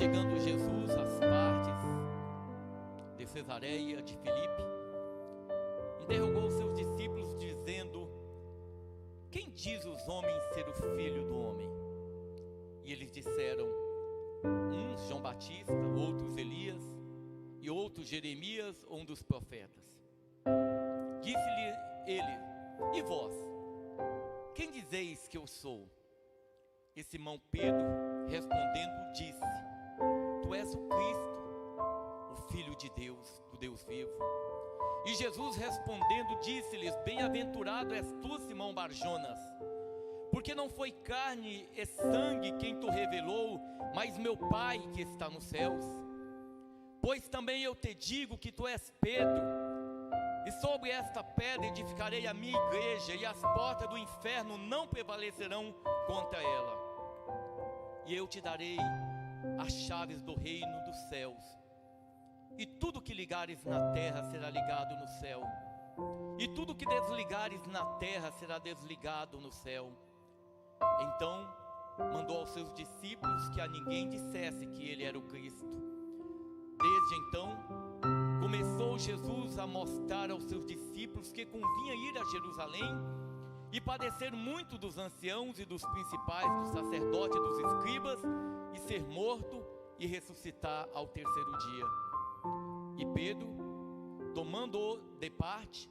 Chegando Jesus às partes de Cesareia de Filipe, interrogou os seus discípulos dizendo: quem diz os homens ser o filho do homem? E eles disseram: uns João Batista, outros Elias, e outros Jeremias ou um dos profetas. Disse-lhe ele: e vós, quem dizeis que eu sou? E Simão Pedro respondendo disse: tu és o Cristo, o Filho de Deus, do Deus vivo. E Jesus respondendo disse-lhes: bem-aventurado és tu, Simão Barjonas, porque não foi carne e sangue quem tu revelou, mas meu Pai que está nos céus. Pois também eu te digo que tu és Pedro, e sobre esta pedra edificarei a minha igreja, e as portas do inferno não prevalecerão contra ela. E eu te darei as chaves do reino dos céus, e tudo que ligares na terra será ligado no céu, e tudo que desligares na terra será desligado no céu. Então mandou aos seus discípulos que a ninguém dissesse que ele era o Cristo. Desde então começou Jesus a mostrar aos seus discípulos que convinha ir a Jerusalém e padecer muito dos anciãos e dos principais, dos sacerdotes e dos escribas, e ser morto e ressuscitar ao terceiro dia. E Pedro, tomando-o de parte,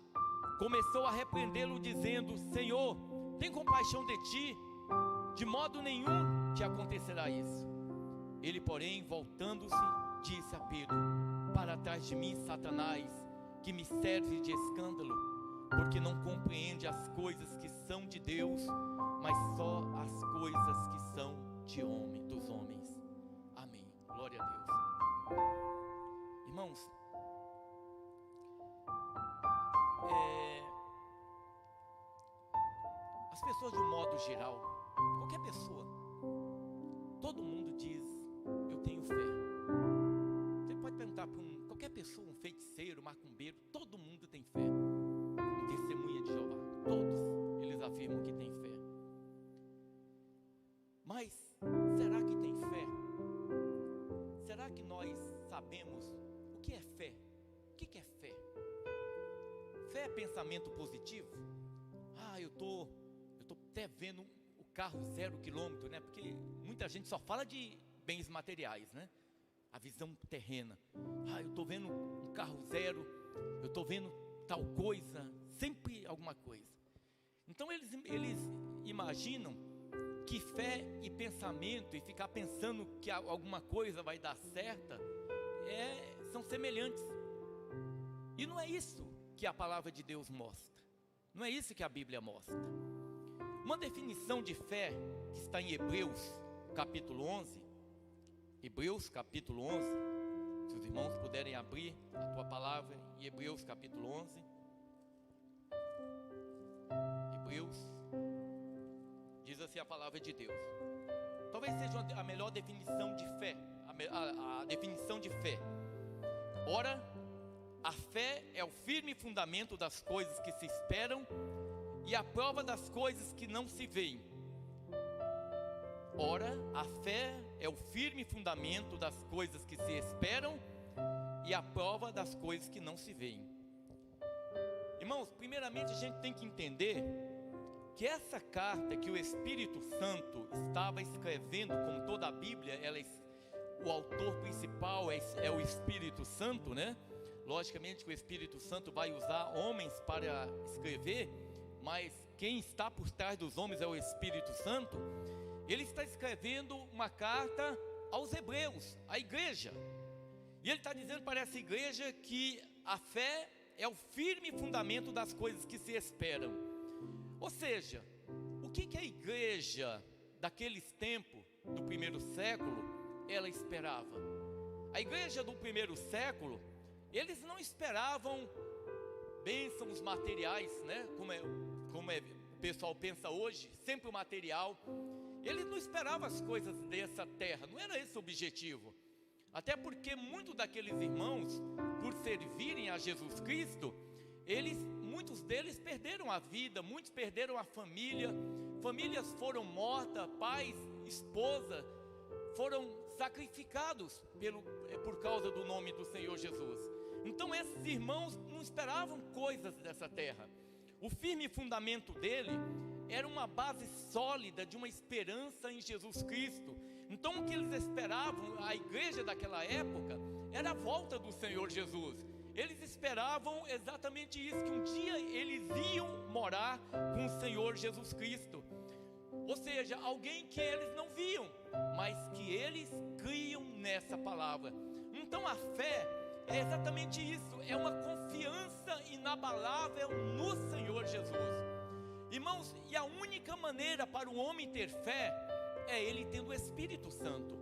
começou a repreendê-lo dizendo: Senhor, tem compaixão de ti, de modo nenhum te acontecerá isso. Ele, porém, voltando-se, disse a Pedro: para trás de mim, Satanás, que me serve de escândalo, porque não compreende as coisas que são de Deus, mas só as coisas que são de homem, dos homens. Amém. Glória a Deus. Irmãos, as pessoas de um modo geral, qualquer pessoa, todo mundo diz: eu tenho fé. Você pode perguntar para qualquer pessoa, um feiticeiro, um macumbeiro, todo mundo tem fé. Um testemunha de Jeová, todos eles afirmam que tem fé. Mas será que tem fé? Será que nós sabemos o que é fé? O que é fé? Fé é pensamento positivo? Eu tô até vendo o carro 0 quilômetro, né? Porque muita gente só fala de bens materiais, né? A visão terrena. Eu estou vendo um carro 0, eu estou vendo tal coisa, sempre alguma coisa. Então eles imaginam que fé e pensamento, e ficar pensando que alguma coisa vai dar certa, são semelhantes. E não é isso que a palavra de Deus mostra. Não é isso que a Bíblia mostra. Uma definição de fé que está em Hebreus capítulo 11. Hebreus capítulo 11. Se os irmãos puderem abrir a tua palavra em Hebreus capítulo 11. Hebreus, diz assim a palavra de Deus. Talvez seja a melhor definição de fé, a definição de fé. Ora, a fé é o firme fundamento das coisas que se esperam e a prova das coisas que não se veem. Ora, a fé é o firme fundamento das coisas que se esperam e a prova das coisas que não se veem. Irmãos, primeiramente a gente tem que entender que essa carta que o Espírito Santo estava escrevendo, como toda a Bíblia, o autor principal é o Espírito Santo, né? Logicamente que o Espírito Santo vai usar homens para escrever, mas quem está por trás dos homens é o Espírito Santo. Ele está escrevendo uma carta aos hebreus, à igreja. E ele está dizendo para essa igreja que a fé é o firme fundamento das coisas que se esperam. Ou seja, o que a igreja daqueles tempos, do primeiro século, ela esperava? A igreja do primeiro século, eles não esperavam bênçãos materiais, né? Como o pessoal pensa hoje, sempre o material. Eles não esperavam as coisas dessa terra, não era esse o objetivo. Até porque muitos daqueles irmãos, por servirem a Jesus Cristo, muitos deles perderam a vida, muitos perderam a família, famílias foram mortas, pais, esposa, foram sacrificados por causa do nome do Senhor Jesus. Então esses irmãos não esperavam coisas dessa terra. O firme fundamento dele era uma base sólida de uma esperança em Jesus Cristo. Então o que eles esperavam, a igreja daquela época, era a volta do Senhor Jesus. Eles esperavam exatamente isso, que um dia eles iam morar com o Senhor Jesus Cristo. Ou seja, alguém que eles não viam, mas que eles criam nessa palavra. Então a fé é exatamente isso, é uma confiança inabalável no Senhor Jesus. Irmãos, e a única maneira para o homem ter fé é ele tendo o Espírito Santo.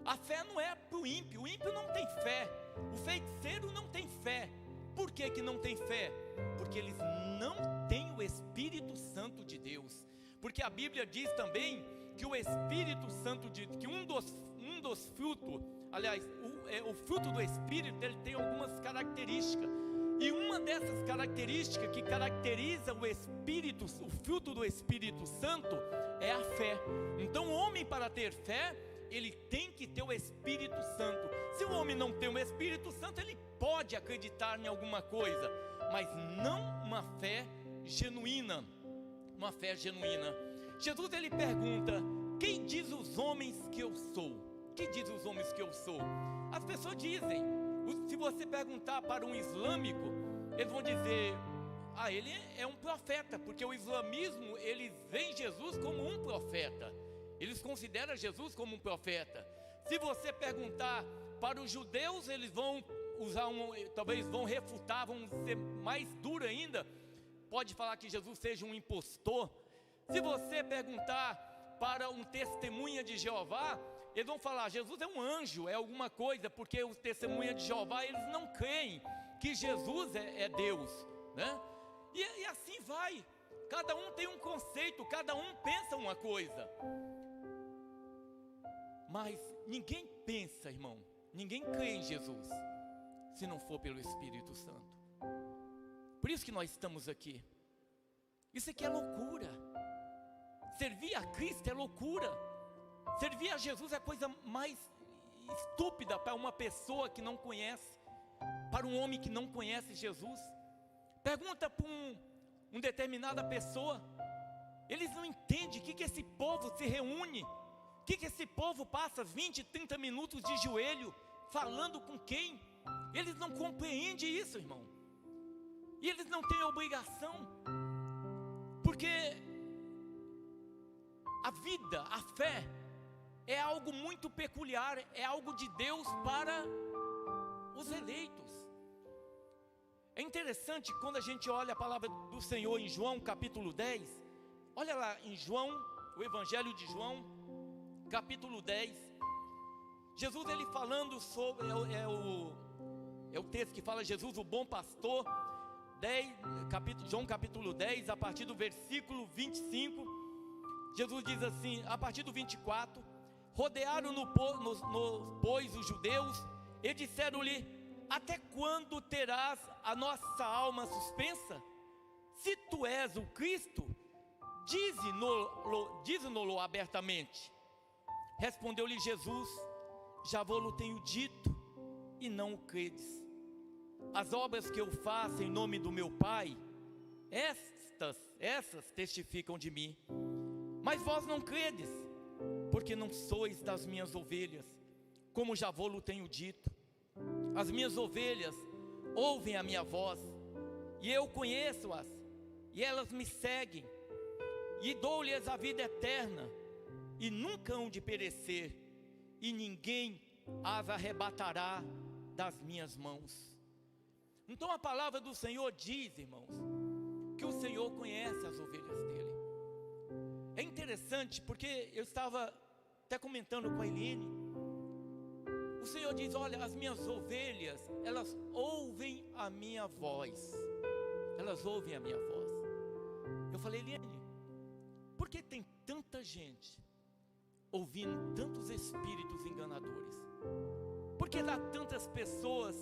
A fé não é para o ímpio não tem fé, o feiticeiro não tem fé. Por que que não tem fé? Porque eles não têm o Espírito Santo de Deus. Porque a Bíblia diz também que o Espírito Santo, que um dos frutos, aliás, o fruto do Espírito, ele tem algumas características. E uma dessas características que caracteriza o Espírito, o fruto do Espírito Santo, é a fé. Então o homem, para ter fé, ele tem que ter o Espírito Santo. Se o homem não tem o Espírito Santo, ele pode acreditar em alguma coisa, mas não uma fé genuína. Uma fé genuína. Jesus, ele pergunta: quem diz os homens que eu sou? Quem diz os homens que eu sou? As pessoas dizem, se você perguntar para um islâmico, eles vão dizer: ele é um profeta, porque o islamismo, eles veem Jesus como um profeta. Eles consideram Jesus como um profeta. Se você perguntar para os judeus, eles vão usar talvez vão refutar, vão ser mais duro ainda. Pode falar que Jesus seja um impostor. Se você perguntar para um testemunha de Jeová, eles vão falar: Jesus é um anjo, é alguma coisa, porque os testemunhas de Jeová, eles não creem que Jesus é Deus, né? E assim vai. Cada um tem um conceito, cada um pensa uma coisa. Mas ninguém pensa, irmão, ninguém crê em Jesus se não for pelo Espírito Santo. Por isso que nós estamos aqui. Isso aqui é loucura. Servir a Cristo é loucura. Servir a Jesus é a coisa mais estúpida para uma pessoa que não conhece, para um homem que não conhece Jesus. Pergunta para uma determinada pessoa, eles não entendem o que esse povo se reúne, o que esse povo passa 20, 30 minutos de joelho, falando com quem? Eles não compreendem isso, irmão. E eles não têm obrigação, porque a vida, a fé, é algo muito peculiar, é algo de Deus para os eleitos. É interessante quando a gente olha a palavra do Senhor em João capítulo 10, olha lá em João, o Evangelho de João, capítulo 10, Jesus, ele falando sobre, é o texto que fala Jesus, o bom pastor, João capítulo 10, a partir do versículo 25, Jesus diz assim, a partir do 24, rodearam-no, pois, os judeus, e disseram-lhe: até quando terás a nossa alma suspensa? Se tu és o Cristo, dize-no-lo abertamente. Respondeu-lhe Jesus: já vou-lo tenho dito, e não o credes. As obras que eu faço em nome do meu Pai, essas testificam de mim. Mas vós não credes, porque não sois das minhas ovelhas, como já vou-lo tenho dito. As minhas ovelhas ouvem a minha voz, e eu conheço-as, e elas me seguem, e dou-lhes a vida eterna, e nunca hão de perecer, e ninguém as arrebatará das minhas mãos. Então a palavra do Senhor diz, irmãos, que o Senhor conhece as ovelhas dele. É interessante porque eu estava até comentando com a Eliane. O Senhor diz: olha, as minhas ovelhas, elas ouvem a minha voz. Elas ouvem a minha voz. Eu falei: Eliane, por que tem tanta gente ouvindo tantos espíritos enganadores? Por que há tantas pessoas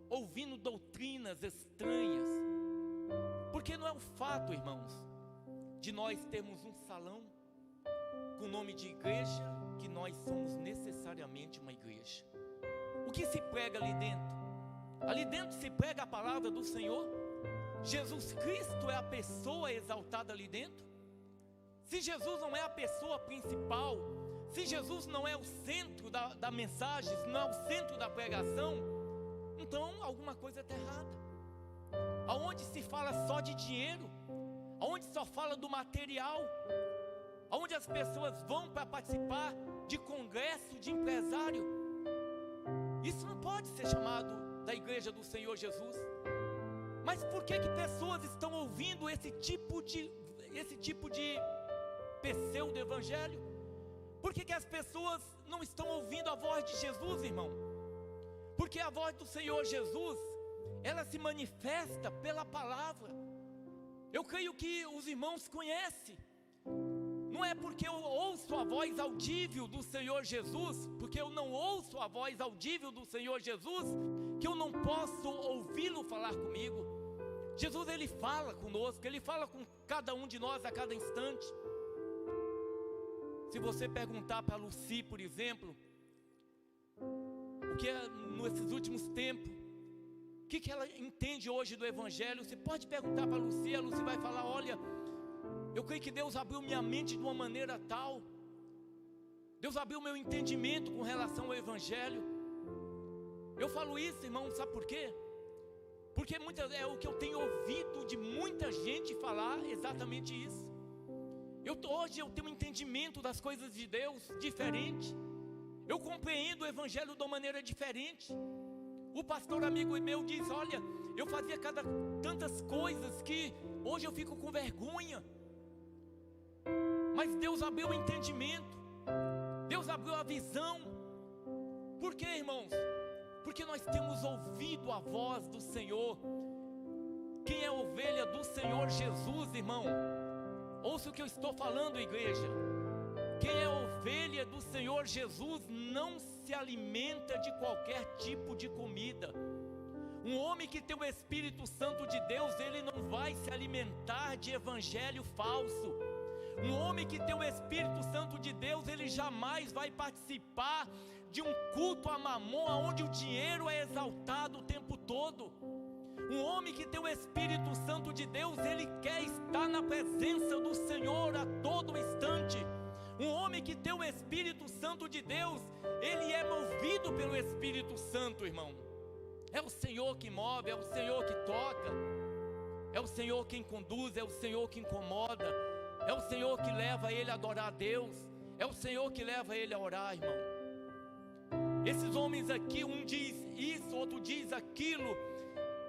ouvindo doutrinas estranhas? Porque não é o fato, irmãos, de nós termos um salão com nome de igreja, que nós somos necessariamente uma igreja. O que se prega ali dentro? Ali dentro se prega a palavra do Senhor. Jesus Cristo é a pessoa exaltada ali dentro. Se Jesus não é a pessoa principal, se Jesus não é o centro da mensagem, se não é o centro da pregação, então alguma coisa está errada. Aonde se fala só de dinheiro, aonde só fala do material, aonde as pessoas vão para participar de congresso de empresário, isso não pode ser chamado da igreja do Senhor Jesus. Mas por que pessoas estão ouvindo esse tipo de pseudo evangelho? Por que as pessoas não estão ouvindo a voz de Jesus, irmão? Porque a voz do Senhor Jesus, ela se manifesta pela palavra. Eu creio que os irmãos conhecem. Não é porque eu ouço a voz audível do Senhor Jesus, porque eu não ouço a voz audível do Senhor Jesus, que eu não posso ouvi-lo falar comigo. Jesus, ele fala conosco, ele fala com cada um de nós a cada instante. Se você perguntar para Lucy, por exemplo, o que é nesses últimos tempos, o que ela entende hoje do Evangelho, você pode perguntar para a Lucy vai falar: olha, eu creio que Deus abriu minha mente de uma maneira tal, Deus abriu meu entendimento com relação ao Evangelho. Eu falo isso, irmão, sabe por quê? Porque é o que eu tenho ouvido de muita gente falar exatamente isso. Hoje eu tenho um entendimento das coisas de Deus diferente. Eu compreendo o Evangelho de uma maneira diferente. O pastor amigo meu diz: olha, eu fazia tantas coisas que hoje eu fico com vergonha. Mas Deus abriu o entendimento, Deus abriu a visão. Por quê, irmãos? Porque nós temos ouvido a voz do Senhor. Quem é ovelha do Senhor Jesus, irmão? Ouça o que eu estou falando, igreja. Quem é ovelha do Senhor Jesus não se alimenta de qualquer tipo de comida. Um homem que tem o Espírito Santo de Deus, ele não vai se alimentar de evangelho falso. Um homem que tem o Espírito Santo de Deus, ele jamais vai participar de um culto a Mamon, onde o dinheiro é exaltado o tempo todo. Um homem que tem o Espírito Santo de Deus, ele quer estar na presença do Senhor a todo instante. Um homem que tem o Espírito Santo de Deus, ele é movido pelo Espírito Santo, irmão. É o Senhor que move, é o Senhor que toca, é o Senhor quem conduz, é o Senhor que incomoda, é o Senhor que leva ele a adorar a Deus, é o Senhor que leva ele a orar, irmão. Esses homens aqui, um diz isso, outro diz aquilo,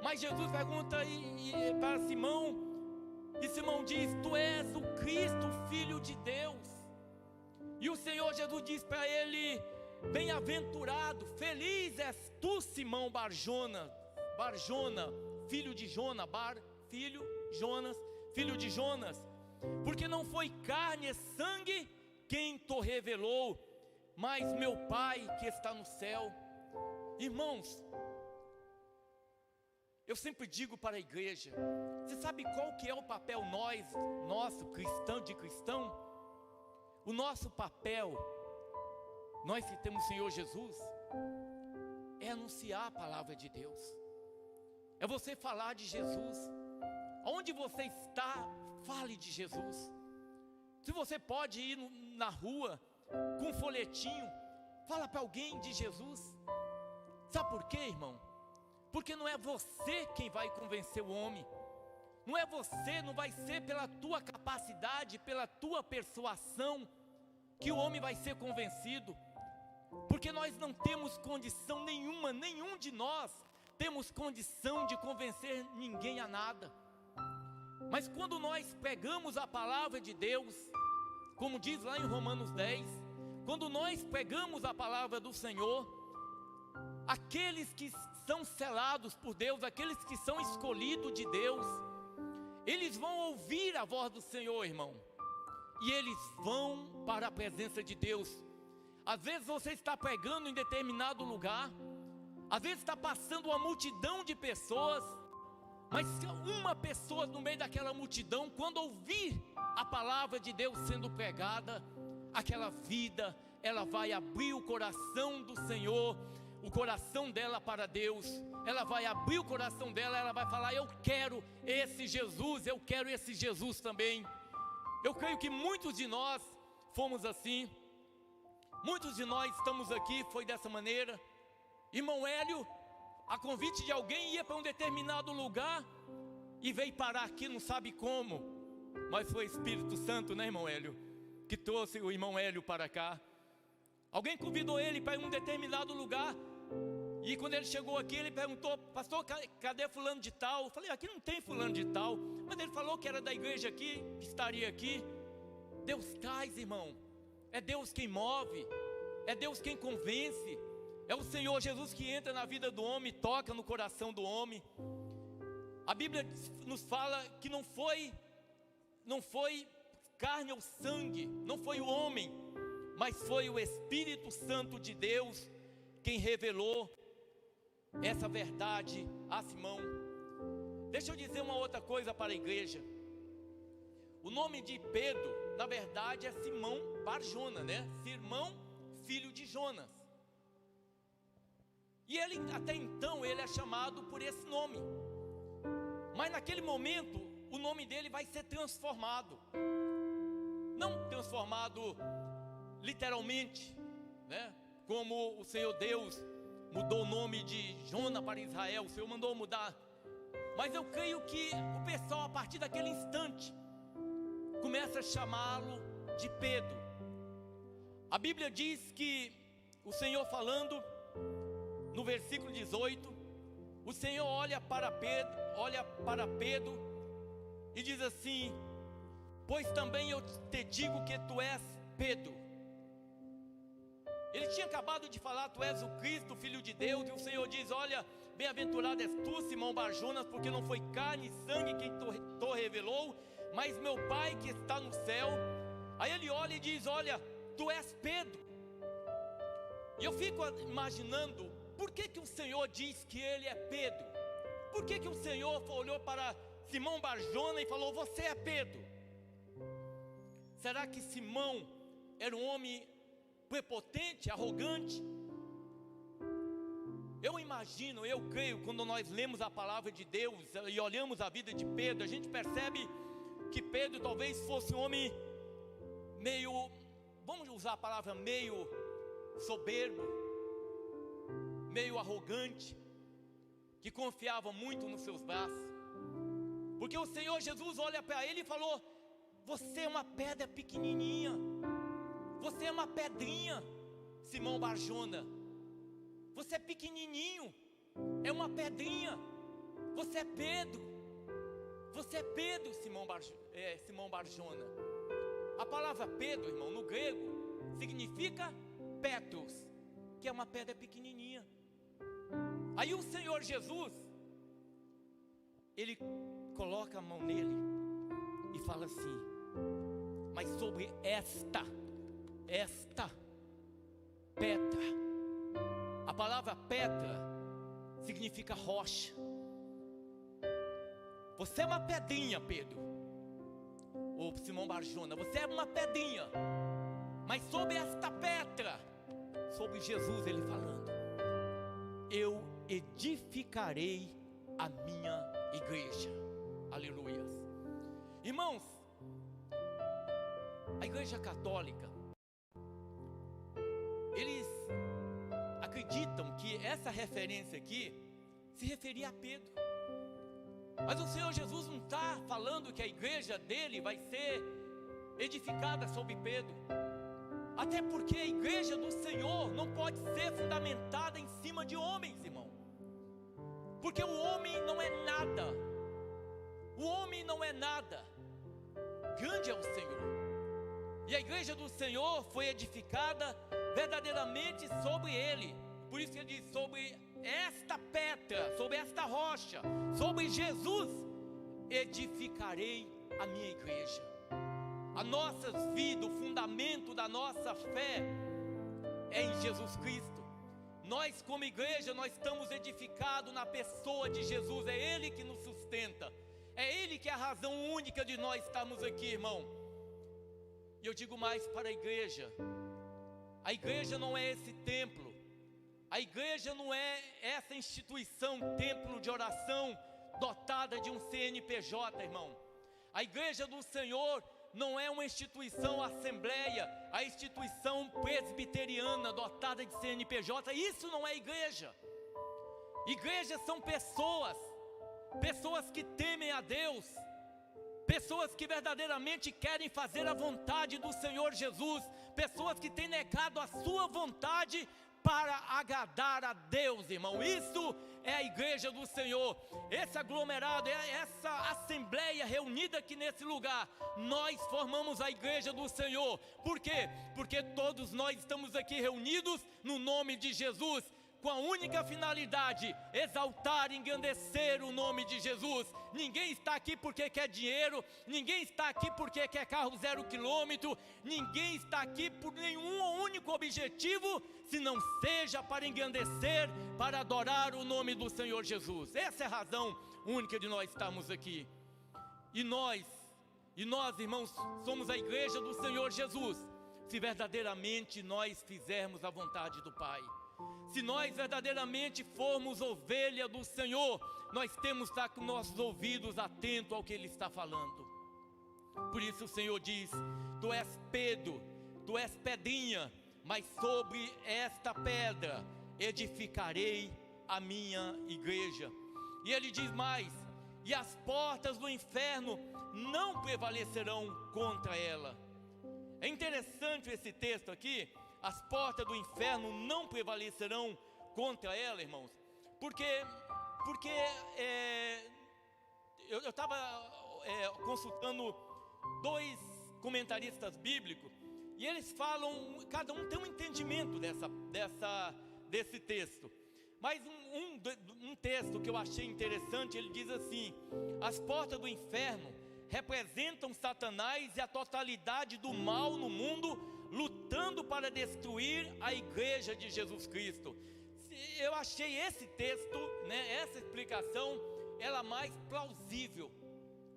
mas Jesus pergunta para Simão, e Simão diz: tu és o Cristo, Filho de Deus. E o Senhor Jesus diz para ele: bem-aventurado, feliz és tu, Simão Barjona, filho de Jonas, filho de Jonas, porque não foi carne e sangue quem te revelou, mas meu Pai que está no céu. Irmãos, eu sempre digo para a igreja: você sabe qual que é o papel nosso cristão? O nosso papel, nós que temos o Senhor Jesus, é anunciar a palavra de Deus. É você falar de Jesus. Onde você está, fale de Jesus. Se você pode ir na rua com um folhetinho, fala para alguém de Jesus. Sabe por quê, irmão? Porque não é você quem vai convencer o homem. Não é você, não vai ser pela tua capacidade, pela tua persuasão que o homem vai ser convencido. Porque nós não temos condição nenhuma, nenhum de nós temos condição de convencer ninguém a nada. Mas quando nós pregamos a palavra de Deus, como diz lá em Romanos 10, quando nós pregamos a palavra do Senhor, aqueles que são selados por Deus, aqueles que são escolhidos de Deus, eles vão ouvir a voz do Senhor, irmão, e eles vão para a presença de Deus. Às vezes você está pregando em determinado lugar, às vezes está passando uma multidão de pessoas, mas uma pessoa no meio daquela multidão, quando ouvir a palavra de Deus sendo pregada, aquela vida ela vai abrir o coração do Senhor, o coração dela para Deus. Ela vai abrir o coração dela, ela vai falar: eu quero esse Jesus, eu quero esse Jesus também. Eu creio que muitos de nós fomos assim. Muitos de nós estamos aqui, foi dessa maneira. Irmão Hélio, a convite de alguém, ia para um determinado lugar e veio parar aqui, não sabe como, mas foi o Espírito Santo, né, irmão Hélio, que trouxe o irmão Hélio para cá. Alguém convidou ele para ir a um determinado lugar, e quando ele chegou aqui, ele perguntou: pastor, cadê fulano de tal? Eu falei: aqui não tem fulano de tal. Mas ele falou que era da igreja aqui, que estaria aqui. Deus traz, irmão. É Deus quem move, é Deus quem convence. É o Senhor Jesus que entra na vida do homem, toca no coração do homem. A Bíblia nos fala que não foi carne ou sangue, não foi o homem, mas foi o Espírito Santo de Deus quem revelou essa verdade a Simão. Deixa eu dizer uma outra coisa para a igreja. O nome de Pedro, na verdade, é Simão Bar-Jona, né? Simão, filho de Jonas. E ele, até então, ele é chamado por esse nome. Mas naquele momento, o nome dele vai ser transformado. Não transformado literalmente, né? Como o Senhor Deus mudou o nome de Jona para Israel, o Senhor mandou mudar. Mas eu creio que o pessoal, a partir daquele instante, começa a chamá-lo de Pedro. A Bíblia diz que o Senhor, falando no versículo 18, o Senhor olha para Pedro e diz assim: pois também eu te digo que tu és Pedro. Ele tinha acabado de falar: tu és o Cristo, o Filho de Deus. E o Senhor diz: olha, bem-aventurado és tu, Simão Bar-Jonas, porque não foi carne e sangue quem te revelou, mas meu Pai que está no céu. Aí ele olha e diz: olha, tu és Pedro. E eu fico imaginando, por que o Senhor diz que ele é Pedro? Por que o Senhor olhou para Simão Bar-Jonas e falou: você é Pedro? Será que Simão era um homem prepotente, arrogante? Eu imagino, eu creio, quando nós lemos a palavra de Deus e olhamos a vida de Pedro, a gente percebe que Pedro talvez fosse um homem meio, vamos usar a palavra, meio soberbo, meio arrogante, que confiava muito nos seus braços. Porque o Senhor Jesus olha para ele e falou: você é uma pedra pequenininha, você é uma pedrinha, Simão Bar-Jona. Você é pequenininho, é uma pedrinha. Você é Pedro. Você é Pedro, Simão Bar-Jona. A palavra Pedro, irmão, no grego, significa Petros, que é uma pedra pequenininha. Aí o Senhor Jesus, ele coloca a mão nele e fala assim: mas sobre esta Petra. A palavra Petra significa rocha. Você é uma pedrinha, Pedro, ou Simão Bar-Jona, você é uma pedrinha, mas sobre esta Petra, sobre Jesus ele falando, eu edificarei a minha igreja. Aleluias. Irmãos, a igreja católica, eles acreditam que essa referência aqui se referia a Pedro. Mas o Senhor Jesus não está falando que a igreja dele vai ser edificada sobre Pedro. Até porque a igreja do Senhor não pode ser fundamentada em cima de homens, irmão. Porque o homem não é nada. O homem não é nada. Grande é o Senhor. E a igreja do Senhor foi edificada verdadeiramente sobre ele. Por isso que ele diz: sobre esta pedra, sobre esta rocha, sobre Jesus, edificarei a minha igreja. A nossa vida, o fundamento da nossa fé é em Jesus Cristo. Nós como igreja, nós estamos edificados na pessoa de Jesus. É Ele que nos sustenta. É Ele que é a razão única de nós estarmos aqui, irmão. E eu digo mais para a igreja: A igreja não é esse templo. A igreja não é essa instituição, templo de oração, dotada de um CNPJ, irmão. A igreja do Senhor não é uma instituição assembleia, a instituição presbiteriana dotada de CNPJ. Isso não é igreja. Igrejas são pessoas, pessoas que temem a Deus, pessoas que verdadeiramente querem fazer a vontade do Senhor Jesus, pessoas que têm negado a sua vontade para agradar a Deus, irmão. Isso é a igreja do Senhor. Esse aglomerado, essa assembleia reunida aqui nesse lugar, nós formamos a igreja do Senhor. Por quê? Porque todos nós estamos aqui reunidos no nome de Jesus, com a única finalidade: exaltar e engrandecer o nome de Jesus. Ninguém está aqui porque quer dinheiro, ninguém está aqui porque quer carro 0 quilômetro, ninguém está aqui por nenhum único objetivo, se não seja para engrandecer, para adorar o nome do Senhor Jesus. Essa é a razão única de nós estarmos aqui. E nós, irmãos, somos a igreja do Senhor Jesus, se verdadeiramente nós fizermos a vontade do Pai. Se nós verdadeiramente formos ovelha do Senhor, nós temos que estar com nossos ouvidos atentos ao que Ele está falando. Por isso o Senhor diz: tu és Pedro, tu és pedrinha, mas sobre esta pedra edificarei a minha igreja. E Ele diz mais: e as portas do inferno não prevalecerão contra ela. É interessante esse texto aqui. As portas do inferno não prevalecerão contra ela, irmãos, porque eu estava consultando 2 comentaristas bíblicos, e eles falam, cada um tem um entendimento desse texto. Mas um texto que eu achei interessante, ele diz assim: as portas do inferno representam Satanás e a totalidade do mal no mundo, lutando para destruir a igreja de Jesus Cristo. Eu achei esse texto, essa explicação, ela mais plausível,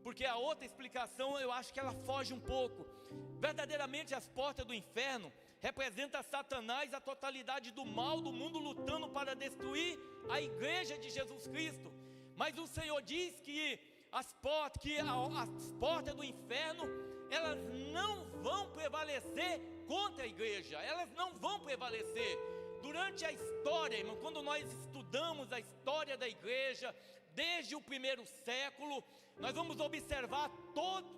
porque a outra explicação eu acho que ela foge um pouco. Verdadeiramente as portas do inferno representam Satanás, a totalidade do mal do mundo, lutando para destruir a igreja de Jesus Cristo. Mas o Senhor diz que as portas do inferno, elas não vão prevalecer contra a igreja, elas não vão prevalecer. Durante a história, irmão, quando nós estudamos a história da igreja, desde o 1º século, nós vamos observar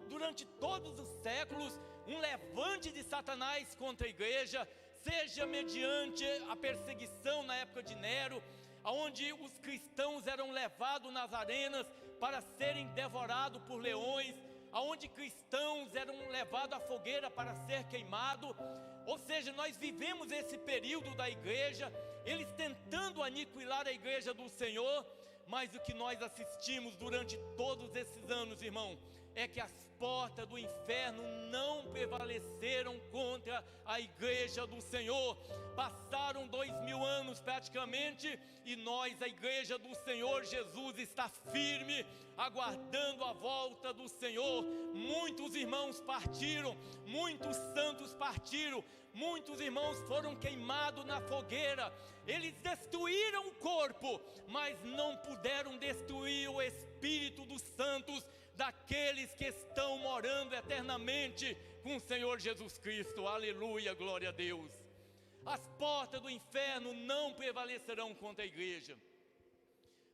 durante todos os séculos, um levante de Satanás contra a igreja, seja mediante a perseguição na época de Nero, onde os cristãos eram levados nas arenas para serem devorados por leões, onde cristãos eram levados à fogueira para ser queimados. Ou seja, nós vivemos esse período da igreja, eles tentando aniquilar a igreja do Senhor. Mas o que nós assistimos durante todos esses anos, irmão, é que as portas do inferno não prevaleceram contra a igreja do Senhor. Passaram 2000 anos praticamente, e nós, a igreja do Senhor Jesus, está firme, aguardando a volta do Senhor. Muitos irmãos partiram, muitos santos partiram, muitos irmãos foram queimados na fogueira. Eles destruíram o corpo, mas não puderam destruir o espírito dos santos, daqueles que estão morando eternamente com o Senhor Jesus Cristo. Aleluia, glória a Deus. As portas do inferno não prevalecerão contra a igreja.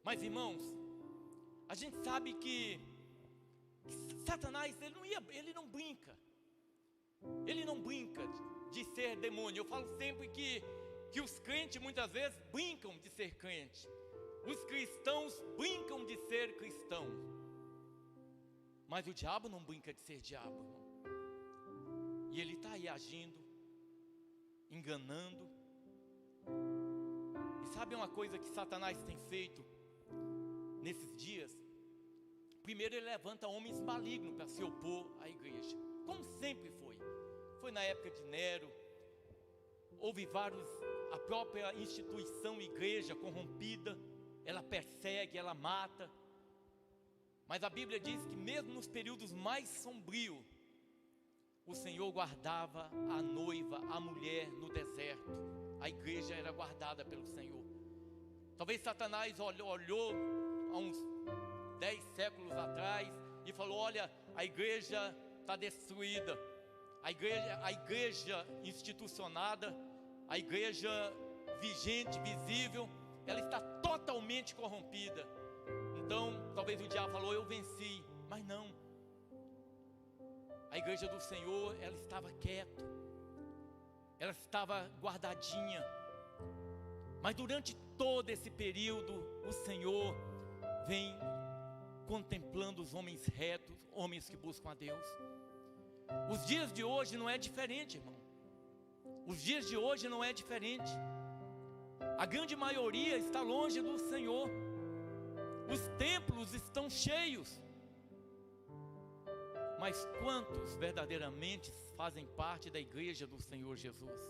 Mas, irmãos, a gente sabe que Satanás, ele não brinca de ser demônio. Eu falo sempre que os crentes muitas vezes brincam de ser crente, os cristãos brincam de ser cristão. Mas o diabo não brinca de ser diabo, irmão. E ele está aí agindo, enganando. E sabe uma coisa que Satanás tem feito nesses dias? Primeiro, ele levanta homens malignos para se opor à igreja, como sempre foi. Foi na época de Nero. Houve a própria instituição igreja corrompida, ela persegue, ela mata. Mas a Bíblia diz que mesmo nos períodos mais sombrios, o Senhor guardava a noiva, a mulher no deserto. A igreja era guardada pelo Senhor. Talvez Satanás olhou há uns 10 séculos atrás e falou: olha, a igreja está destruída, a igreja institucionada, a igreja vigente, visível, ela está totalmente corrompida. Então talvez o diabo falou: eu venci. Mas não, a igreja do Senhor, ela estava quieta, ela estava guardadinha. Mas durante todo esse período, o Senhor vem contemplando os homens retos, homens que buscam a Deus. Os dias de hoje não é diferente, irmão. Os dias de hoje não é diferente. A grande maioria está longe do Senhor. Os templos estão cheios. Mas quantos verdadeiramente fazem parte da igreja do Senhor Jesus?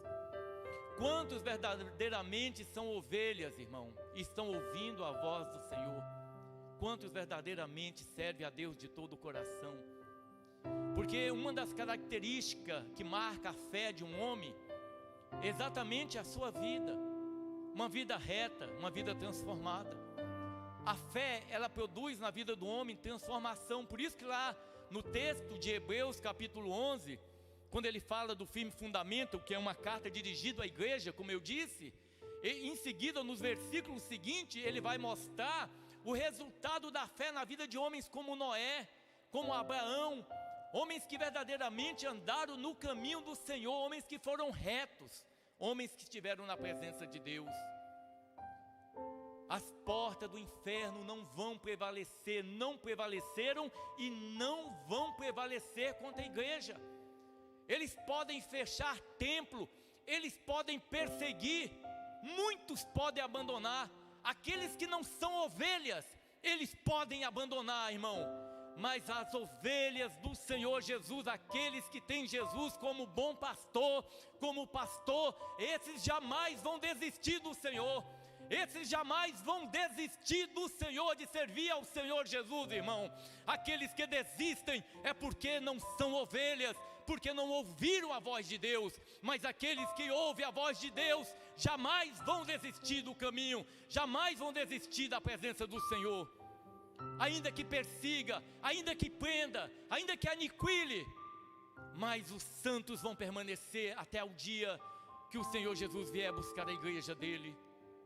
Quantos verdadeiramente são ovelhas, irmão, e estão ouvindo a voz do Senhor? Quantos verdadeiramente servem a Deus de todo o coração? Porque uma das características que marca a fé de um homem é exatamente a sua vida. Uma vida reta, uma vida transformada. A fé, ela produz na vida do homem transformação. Por isso que lá no texto de Hebreus capítulo 11, quando ele fala do firme fundamento, que é uma carta dirigida à igreja, como eu disse, e em seguida nos versículos seguintes ele vai mostrar o resultado da fé na vida de homens como Noé, como Abraão, homens que verdadeiramente andaram no caminho do Senhor, homens que foram retos, homens que estiveram na presença de Deus. As portas do inferno não vão prevalecer, não prevaleceram e não vão prevalecer contra a igreja. Eles podem fechar templo, eles podem perseguir, muitos podem abandonar. Aqueles que não são ovelhas, eles podem abandonar, irmão. Mas as ovelhas do Senhor Jesus, aqueles que têm Jesus como bom pastor, esses jamais vão desistir do Senhor. Esses jamais vão desistir do Senhor, de servir ao Senhor Jesus, irmão. Aqueles que desistem é porque não são ovelhas, porque não ouviram a voz de Deus. Mas aqueles que ouvem a voz de Deus jamais vão desistir do caminho, jamais vão desistir da presença do Senhor. Ainda que persiga, ainda que prenda, ainda que aniquile, mas os santos vão permanecer até o dia que o Senhor Jesus vier buscar a igreja dele.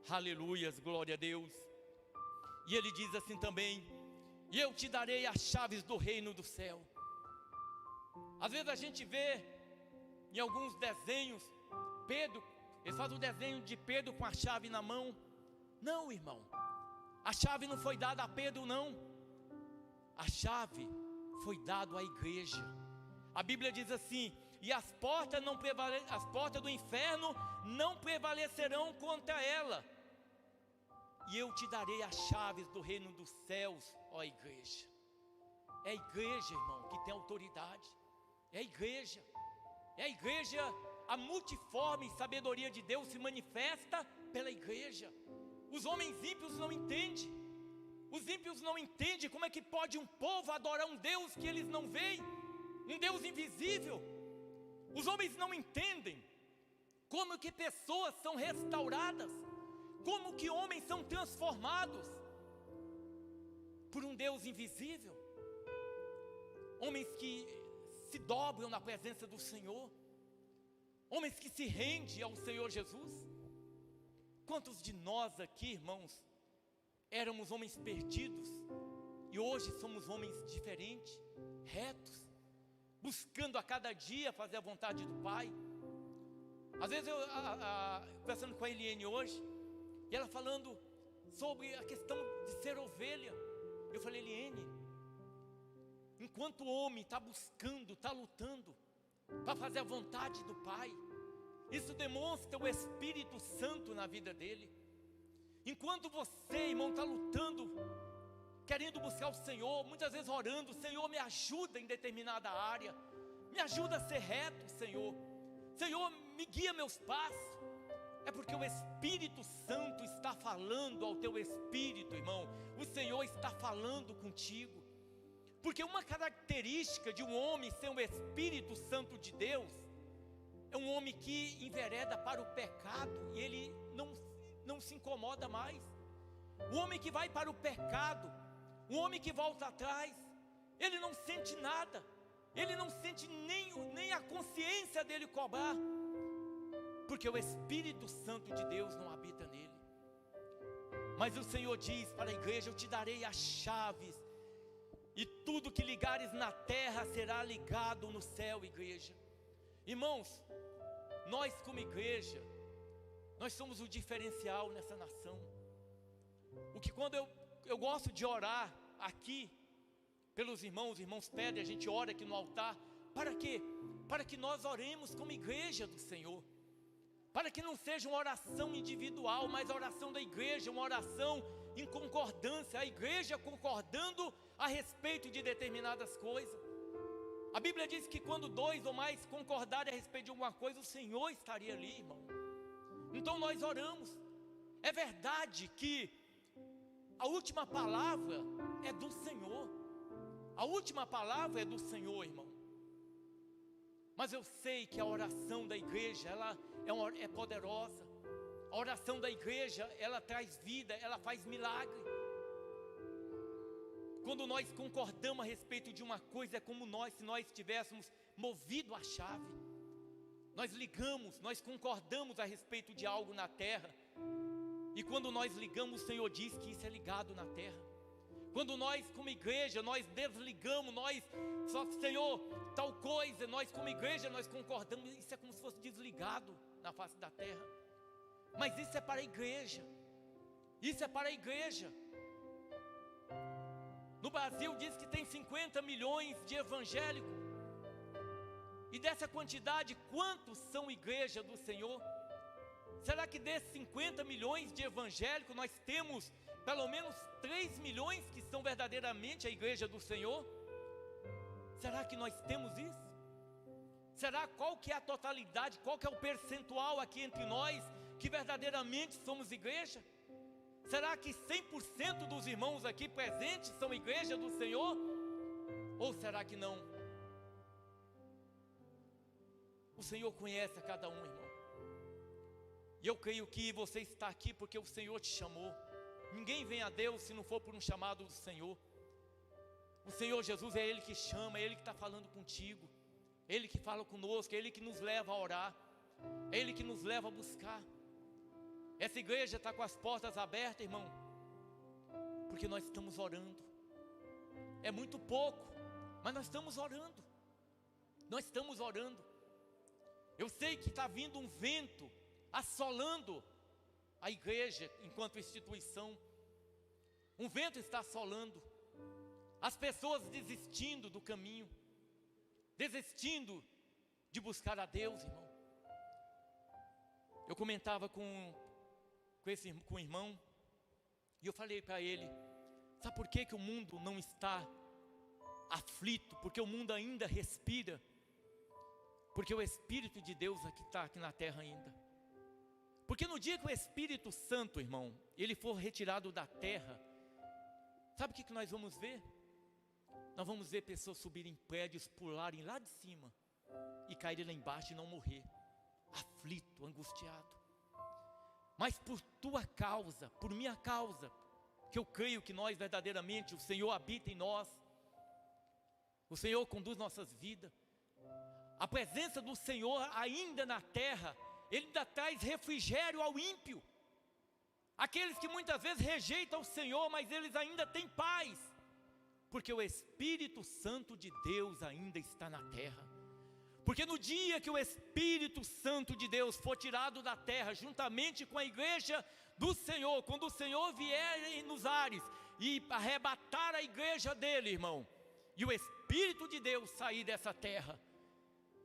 Aleluias, glória a Deus. E ele diz assim também: e eu te darei as chaves do reino do céu. Às vezes a gente vê em alguns desenhos Pedro, eles fazem o desenho de Pedro com a chave na mão. Não, irmão, a chave não foi dada a Pedro, não. A chave foi dada à igreja. A Bíblia diz assim: e as portas do inferno não prevalecerão contra ela. E eu te darei as chaves do reino dos céus, ó igreja. É a igreja, irmão, que tem autoridade. É a igreja. É a igreja, a multiforme sabedoria de Deus se manifesta pela igreja. Os homens ímpios não entendem. Os ímpios não entendem como é que pode um povo adorar um Deus que eles não veem, um Deus invisível. Os homens não entendem como que pessoas são restauradas, como que homens são transformados por um Deus invisível. Homens que se dobram na presença do Senhor, homens que se rendem ao Senhor Jesus. Quantos de nós aqui, irmãos, éramos homens perdidos e hoje somos homens diferentes, retos, buscando a cada dia fazer a vontade do Pai. Às vezes eu conversando com a Eliane hoje, e ela falando sobre a questão de ser ovelha, eu falei: Eliane, enquanto o homem está buscando, está lutando para fazer a vontade do Pai, isso demonstra o Espírito Santo na vida dele. Enquanto você, irmão, está lutando, querendo buscar o Senhor, muitas vezes orando: Senhor, me ajuda em determinada área, me ajuda a ser reto, Senhor, Senhor, me guia meus passos. É porque o Espírito Santo está falando ao teu espírito, irmão. O Senhor está falando contigo. Porque uma característica de um homem ser um Espírito Santo de Deus é um homem que envereda para o pecado e ele não se incomoda mais. O homem que vai para o pecado, o homem que volta atrás, ele não sente nada, ele não sente nem a consciência dele cobrar, porque o Espírito Santo de Deus não habita nele. Mas o Senhor diz para a igreja: eu te darei as chaves, e tudo que ligares na terra será ligado no céu, igreja. Irmãos, nós como igreja, nós somos o diferencial nessa nação. O que quando eu gosto de orar aqui pelos irmãos, os irmãos pedem, a gente ora aqui no altar. Para quê? Para que nós oremos como igreja do Senhor. Para que não seja uma oração individual, mas a oração da igreja, uma oração em concordância, a igreja concordando a respeito de determinadas coisas. A Bíblia diz que quando dois ou mais concordarem a respeito de alguma coisa, o Senhor estaria ali, irmão. Então nós oramos. É verdade que a última palavra é do Senhor. A última palavra é do Senhor, irmão. Mas eu sei que a oração da igreja, ela é poderosa. A oração da igreja, ela traz vida, ela faz milagre. Quando nós concordamos a respeito de uma coisa, é como se nós tivéssemos movido a chave. Nós ligamos, nós concordamos a respeito de algo na terra. E quando nós ligamos, o Senhor diz que isso é ligado na terra. Quando nós como igreja, nós desligamos, Senhor, tal coisa, nós como igreja, nós concordamos, isso é como se fosse desligado na face da terra. Mas isso é para a igreja, isso é para a igreja. No Brasil diz que tem 50 milhões de evangélicos. E dessa quantidade, quantos são igreja do Senhor? Será que desses 50 milhões de evangélicos, nós temos pelo menos 3 milhões que são verdadeiramente a igreja do Senhor? Será que nós temos isso? Será qual que é a totalidade, qual que é o percentual aqui entre nós que verdadeiramente somos igreja? Será que 100% dos irmãos aqui presentes são igreja do Senhor? Ou será que não? O Senhor conhece a cada um, irmão. E eu creio que você está aqui porque o Senhor te chamou. Ninguém vem a Deus se não for por um chamado do Senhor. O Senhor Jesus é Ele que chama, é Ele que está falando contigo, é Ele que fala conosco, é Ele que nos leva a orar, é Ele que nos leva a buscar. Essa igreja está com as portas abertas, irmão, porque nós estamos orando. É muito pouco, mas nós estamos orando. Nós estamos orando. Eu sei que está vindo um vento assolando a igreja enquanto instituição. Um vento está assolando. As pessoas desistindo do caminho, desistindo de buscar a Deus, irmão. Eu comentava com o irmão, e eu falei para ele: sabe por que o mundo não está aflito? Porque o mundo ainda respira. Porque o Espírito de Deus está aqui na terra ainda. Porque no dia que o Espírito Santo, irmão, ele for retirado da terra, sabe o que nós vamos ver? Nós vamos ver pessoas subirem em prédios, pularem lá de cima e caírem lá embaixo e não morrer, aflito, angustiado. Mas por tua causa, por minha causa, que eu creio que nós verdadeiramente, o Senhor habita em nós, o Senhor conduz nossas vidas. A presença do Senhor ainda na terra, Ele ainda traz refrigério ao ímpio. Aqueles que muitas vezes rejeitam o Senhor, mas eles ainda têm paz, porque o Espírito Santo de Deus ainda está na terra. Porque no dia que o Espírito Santo de Deus for tirado da terra, juntamente com a igreja do Senhor, quando o Senhor vier nos ares e arrebatar a igreja dele, irmão, e o Espírito de Deus sair dessa terra,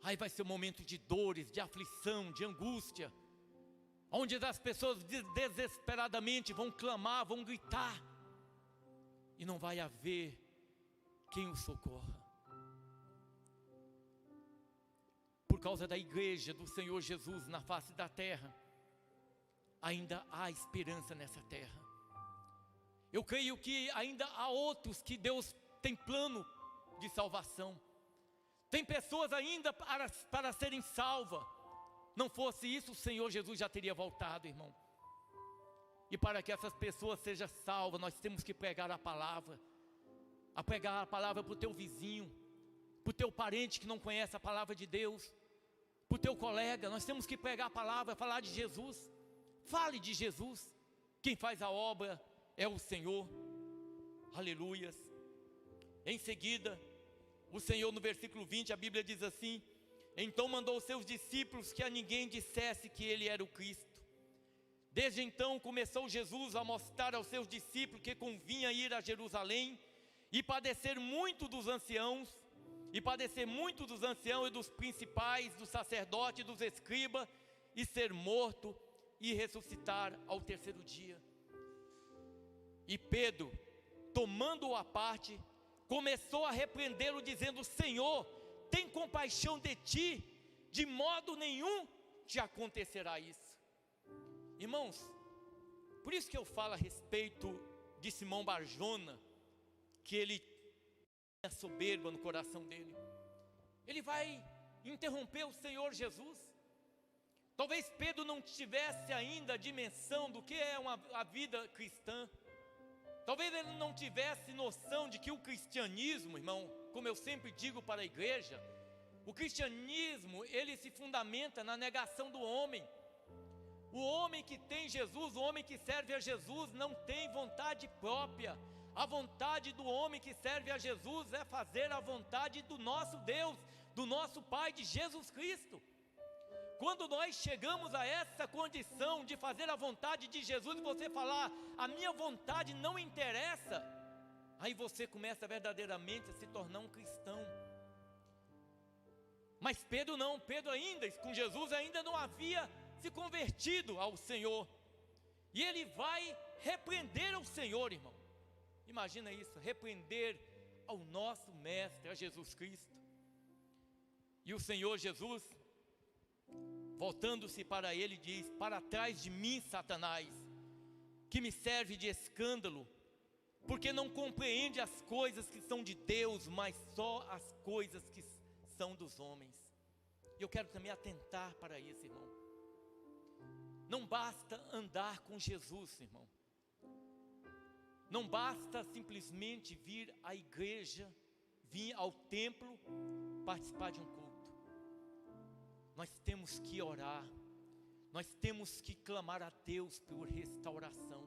aí vai ser um momento de dores, de aflição, de angústia, onde as pessoas desesperadamente vão clamar, vão gritar, e não vai haver quem o socorra. Por causa da igreja do Senhor Jesus na face da terra, ainda há esperança nessa terra. Eu creio que ainda há outros que Deus tem plano de salvação. Tem pessoas ainda para serem salvas. Não fosse isso, o Senhor Jesus já teria voltado, irmão. E para que essas pessoas sejam salvas, nós temos que pregar a palavra. A pregar a palavra para o teu vizinho, para o teu parente que não conhece a palavra de Deus, para o teu colega. Nós temos que pregar a palavra, falar de Jesus. Fale de Jesus. Quem faz a obra é o Senhor. Aleluias. Em seguida, o Senhor, no versículo 20, a Bíblia diz assim: então mandou os seus discípulos que a ninguém dissesse que ele era o Cristo. Desde então começou Jesus a mostrar aos seus discípulos que convinha ir a Jerusalém e padecer muito dos anciãos, e dos principais, dos sacerdotes, dos escribas, e ser morto e ressuscitar ao terceiro dia. E Pedro, tomando-o à parte, começou a repreendê-lo, dizendo: Senhor, tem compaixão de ti, de modo nenhum te acontecerá isso. Irmãos, por isso que eu falo a respeito de Simão Barjona, que ele tinha soberba no coração dele. Ele vai interromper o Senhor Jesus. Talvez Pedro não tivesse ainda a dimensão do que é a vida cristã. Talvez ele não tivesse noção de que o cristianismo, irmão, como eu sempre digo para a igreja, o cristianismo, ele se fundamenta na negação do homem. O homem que tem Jesus, o homem que serve a Jesus, não tem vontade própria. A vontade do homem que serve a Jesus é fazer a vontade do nosso Deus, do nosso Pai, de Jesus Cristo. Quando nós chegamos a essa condição de fazer a vontade de Jesus, e você falar: a minha vontade não interessa, aí você começa verdadeiramente a se tornar um cristão. Mas Pedro não, Pedro ainda, com Jesus ainda não havia se convertido ao Senhor, e ele vai repreender ao Senhor, irmão. Imagina isso, repreender ao nosso Mestre, a Jesus Cristo. E o Senhor Jesus, voltando-se para ele, diz: para trás de mim, Satanás, que me serve de escândalo, porque não compreende as coisas que são de Deus, mas só as coisas que são dos homens. E eu quero também atentar para isso, irmão. Não basta andar com Jesus, irmão. Não basta simplesmente vir à igreja, vir ao templo, participar de um culto. Nós temos que orar. Nós temos que clamar a Deus por restauração.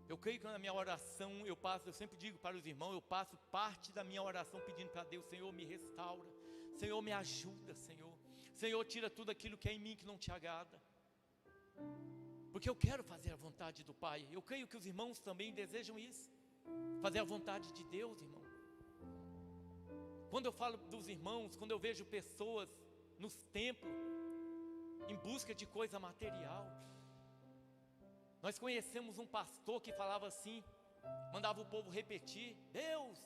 Eu creio que na minha oração, eu sempre digo para os irmãos, eu passo parte da minha oração pedindo para Deus: Senhor, me restaura. Senhor, me ajuda, Senhor. Senhor, tira tudo aquilo que é em mim que não te agrada. Porque eu quero fazer a vontade do Pai. Eu creio que os irmãos também desejam isso. Fazer a vontade de Deus, irmão. Quando eu falo dos irmãos, quando eu vejo pessoas nos templos, em busca de coisa material. Nós conhecemos um pastor que falava assim, mandava o povo repetir: Deus.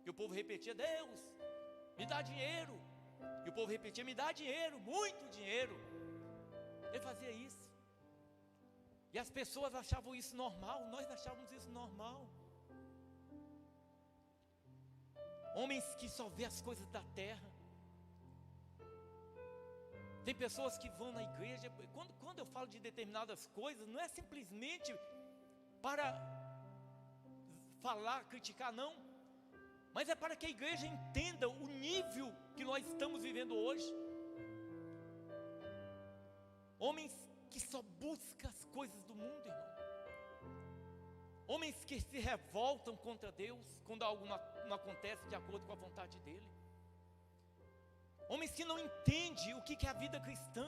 E o povo repetia: Deus, me dá dinheiro. E o povo repetia: me dá dinheiro, muito dinheiro. Ele fazia isso. E as pessoas achavam isso normal, nós achávamos isso normal. Homens que só vê as coisas da terra. Tem pessoas que vão na igreja, quando eu falo de determinadas coisas, não é simplesmente para falar, criticar, não. Mas é para que a igreja entenda o nível que nós estamos vivendo hoje. Homens que só buscam as coisas do mundo, irmão. Homens que se revoltam contra Deus quando algo não acontece de acordo com a vontade dEle. Homens que não entendem o que é a vida cristã.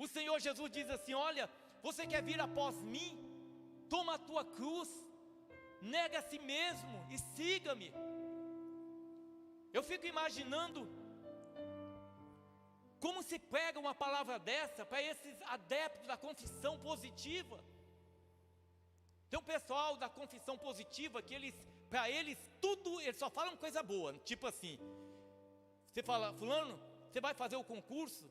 O Senhor Jesus diz assim: olha, você quer vir após mim? Toma a tua cruz, nega a si mesmo e siga-me. Eu fico imaginando como se prega uma palavra dessa para esses adeptos da confissão positiva. Tem um pessoal da confissão positiva que para eles tudo, eles só falam coisa boa. Tipo assim, você fala: fulano, você vai fazer o concurso?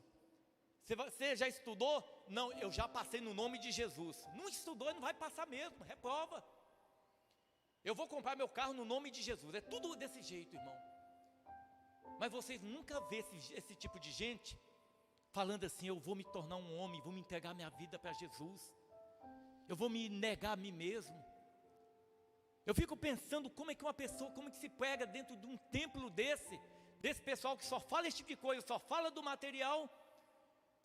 Você já estudou? Não, eu já passei no nome de Jesus. Não estudou, não vai passar mesmo, reprova. Eu vou comprar meu carro no nome de Jesus. É tudo desse jeito, irmão. Mas vocês nunca vê esse tipo de gente falando assim: eu vou me tornar um homem, vou me entregar minha vida para Jesus, eu vou me negar a mim mesmo. Eu fico pensando como é que uma pessoa, como é que se pega dentro de um templo desse pessoal que só fala esse tipo de coisa, só fala do material.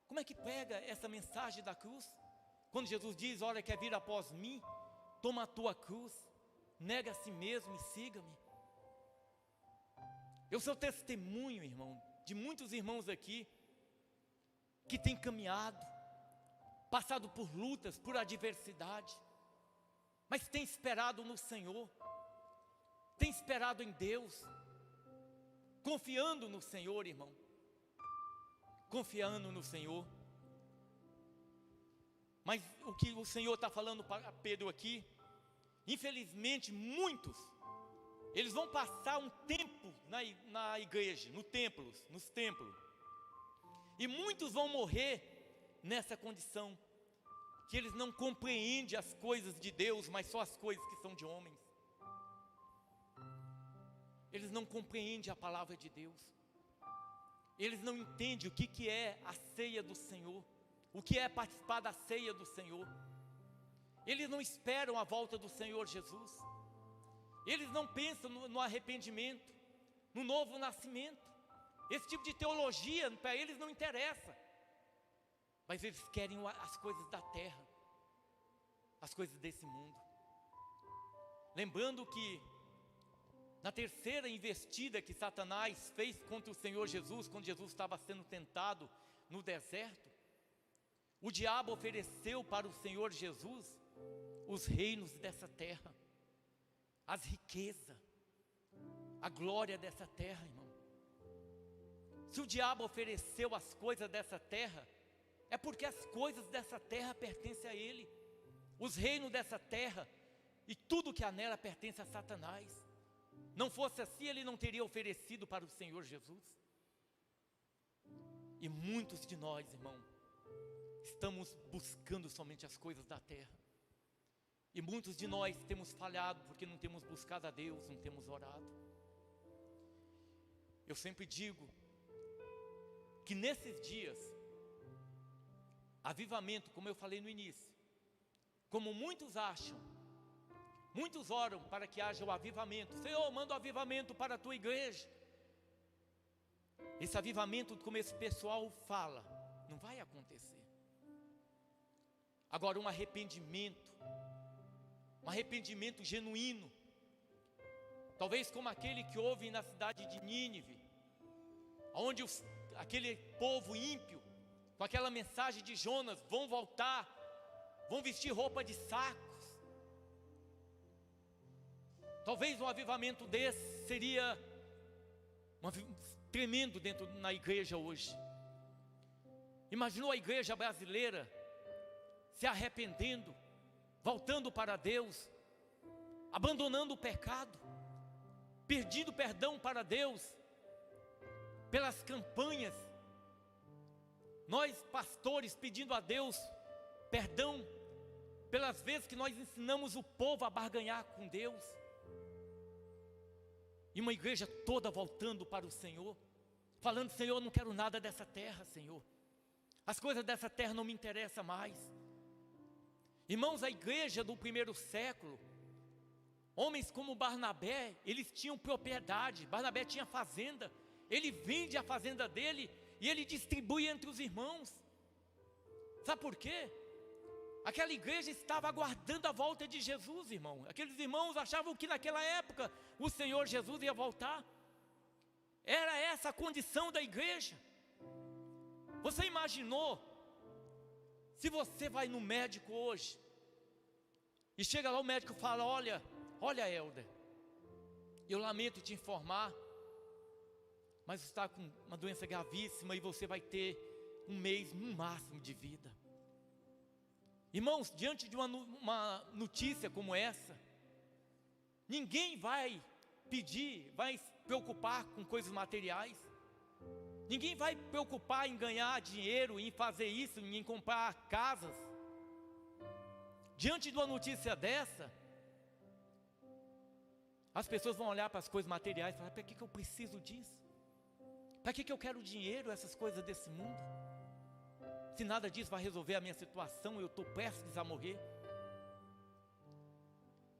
Como é que pega essa mensagem da cruz? Quando Jesus diz: olha, quer vir após mim, toma a tua cruz, nega a si mesmo e siga-me. Eu sou testemunho, irmão, de muitos irmãos aqui que têm caminhado, passado por lutas, por adversidade, mas têm esperado no Senhor, têm esperado em Deus, confiando no Senhor, irmão, confiando no Senhor. Mas o que o Senhor está falando para Pedro aqui, infelizmente muitos, eles vão passar um tempo na igreja, nos templos, e muitos vão morrer nessa condição, que eles não compreendem as coisas de Deus, mas só as coisas que são de homens. Eles não compreendem a palavra de Deus, eles não entendem o que é a ceia do Senhor, o que é participar da ceia do Senhor. Eles não esperam a volta do Senhor Jesus, eles não pensam no arrependimento, no novo nascimento. Esse tipo de teologia para eles não interessa, mas eles querem as coisas da terra, as coisas desse mundo. Lembrando que na terceira investida que Satanás fez contra o Senhor Jesus, quando Jesus estava sendo tentado no deserto, o diabo ofereceu para o Senhor Jesus os reinos dessa terra, as riquezas, a glória dessa terra, irmão. Se o diabo ofereceu as coisas dessa terra, é porque as coisas dessa terra pertencem a ele. Os reinos dessa terra e tudo que há nela pertence a Satanás. Não fosse assim, ele não teria oferecido para o Senhor Jesus. E muitos de nós, irmão, estamos buscando somente as coisas da terra. E muitos de nós temos falhado porque não temos buscado a Deus, não temos orado. Eu sempre digo que nesses dias, avivamento, como eu falei no início, como muitos acham, muitos oram para que haja o avivamento. Senhor, manda o avivamento para a tua igreja. Esse avivamento, como esse pessoal fala, não vai acontecer. Agora, um arrependimento genuíno, talvez como aquele que houve na cidade de Nínive, onde aquele povo ímpio, com aquela mensagem de Jonas, vão voltar, vão vestir roupa de sacos. Talvez um avivamento desse seria tremendo na igreja hoje. Imaginou a igreja brasileira se arrependendo, voltando para Deus, abandonando o pecado, pedindo perdão para Deus, pelas campanhas, nós pastores pedindo a Deus perdão, pelas vezes que nós ensinamos o povo a barganhar com Deus, e uma igreja toda voltando para o Senhor, falando: Senhor, eu não quero nada dessa terra, Senhor, as coisas dessa terra não me interessam mais. Irmãos, a igreja do primeiro século, homens como Barnabé, eles tinham propriedade. Barnabé tinha fazenda, ele vende a fazenda dele e ele distribui entre os irmãos. Sabe por quê? Aquela igreja estava aguardando a volta de Jesus, irmão. Aqueles irmãos achavam que naquela época o Senhor Jesus ia voltar. Era essa a condição da igreja. Você imaginou, se você vai no médico hoje, e chega lá o médico e fala: olha Helder, eu lamento te informar, mas você está com uma doença gravíssima e você vai ter 1 mês no máximo de vida. Irmãos, diante de uma notícia como essa, ninguém vai vai se preocupar com coisas materiais. Ninguém vai preocupar em ganhar dinheiro, em fazer isso, em comprar casas. Diante de uma notícia dessa, As pessoas vão olhar para as coisas materiais e falar: para que eu preciso disso? Para que eu quero dinheiro, essas coisas desse mundo? Se nada disso vai resolver a minha situação, eu estou prestes a morrer.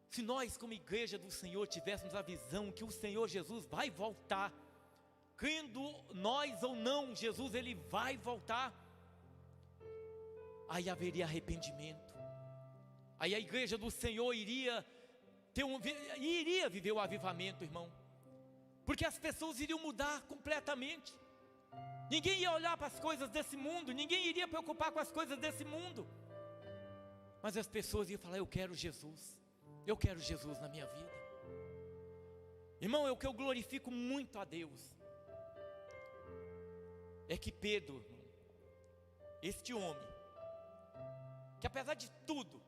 Se nós, como igreja do Senhor, tivéssemos a visão que o Senhor Jesus vai voltar, crendo nós ou não, Jesus ele vai voltar, aí haveria arrependimento, aí a igreja do Senhor iria viver o avivamento, irmão, porque as pessoas iriam mudar completamente. Ninguém ia olhar para as coisas desse mundo, ninguém iria preocupar com as coisas desse mundo, mas as pessoas iam falar: eu quero Jesus na minha vida. Irmão, é o que eu glorifico muito a Deus, é que Pedro, este homem, que apesar de tudo,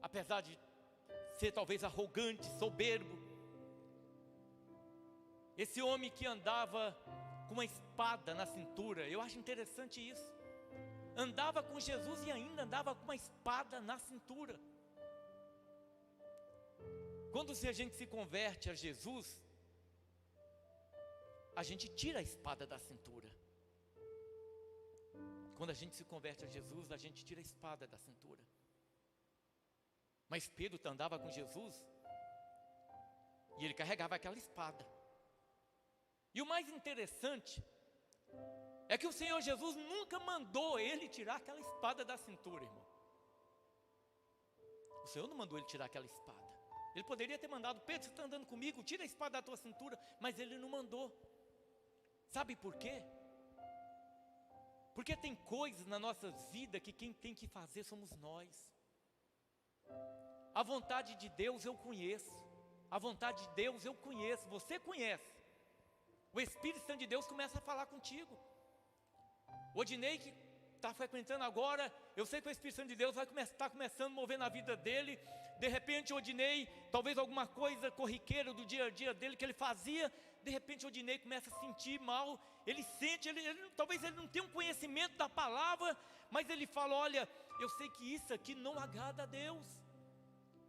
apesar de ser talvez arrogante, soberbo, esse homem que andava com uma espada na cintura, eu acho interessante isso, andava com Jesus e ainda andava com uma espada na cintura. Quando a gente se converte a Jesus, a gente tira a espada da cintura. Quando a gente se converte a Jesus, a gente tira a espada da cintura. Mas Pedro andava com Jesus e ele carregava aquela espada. E o mais interessante é que o Senhor Jesus nunca mandou ele tirar aquela espada da cintura, irmão. O Senhor não mandou ele tirar aquela espada. Ele poderia ter mandado: Pedro, você está andando comigo, tira a espada da tua cintura. Mas ele não mandou. Sabe por quê? Porque tem coisas na nossa vida que quem tem que fazer somos nós. A vontade de Deus eu conheço. A vontade de Deus eu conheço. Você conhece. O Espírito Santo de Deus começa a falar contigo. O Odinei que está frequentando agora, eu sei que o Espírito Santo de Deus vai estar começando a mover na vida dele. De repente o Odinei, talvez alguma coisa corriqueira do dia a dia dele que ele fazia, de repente o Odinei começa a sentir mal. Ele sente, talvez ele não tenha um conhecimento da palavra, mas ele fala: olha, eu sei que isso aqui não agrada a Deus.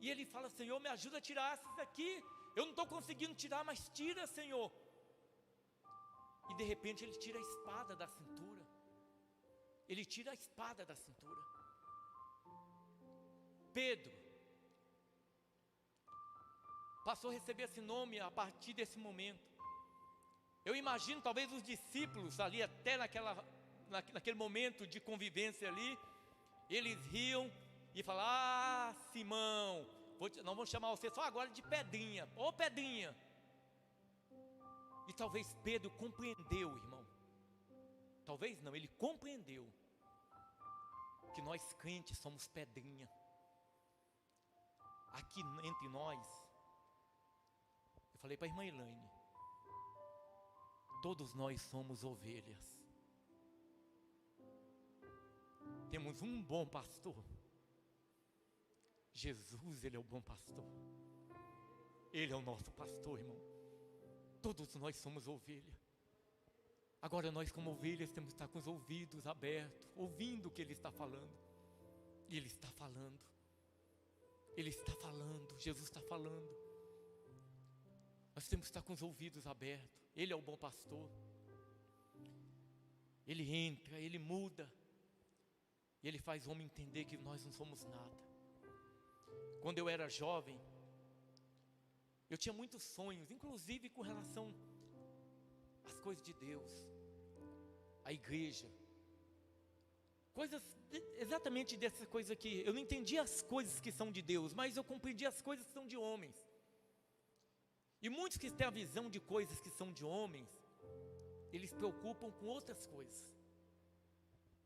E ele fala: Senhor, me ajuda a tirar isso aqui, eu não estou conseguindo tirar, mas tira, Senhor. E de repente ele tira a espada da cintura. Ele tira a espada da cintura. Pedro passou a receber esse nome a partir desse momento. Eu imagino talvez os discípulos ali, até naquele momento de convivência ali, eles riam e falavam: ah, Simão, nós vamos chamar você só agora de Pedrinha. Ô Pedrinha. E talvez Pedro compreendeu, irmão. Talvez não, ele compreendeu que nós crentes somos pedrinha. Aqui entre nós, eu falei para a irmã Elaine, todos nós somos ovelhas. Temos um bom pastor. Jesus, ele é o bom pastor. Ele é o nosso pastor, irmão. Todos nós somos ovelha. Agora nós, como ovelhas, temos que estar com os ouvidos abertos, ouvindo o que Ele está falando. E Ele está falando. Ele está falando, Jesus está falando. Nós temos que estar com os ouvidos abertos. Ele é o bom pastor. Ele entra, Ele muda. E Ele faz o homem entender que nós não somos nada. Quando eu era jovem, eu tinha muitos sonhos, inclusive com relação às coisas de Deus, a igreja, coisas exatamente dessa coisa aqui. Eu não entendia as coisas que são de Deus, mas eu compreendia as coisas que são de homens. E muitos que têm a visão de coisas que são de homens, eles se preocupam com outras coisas.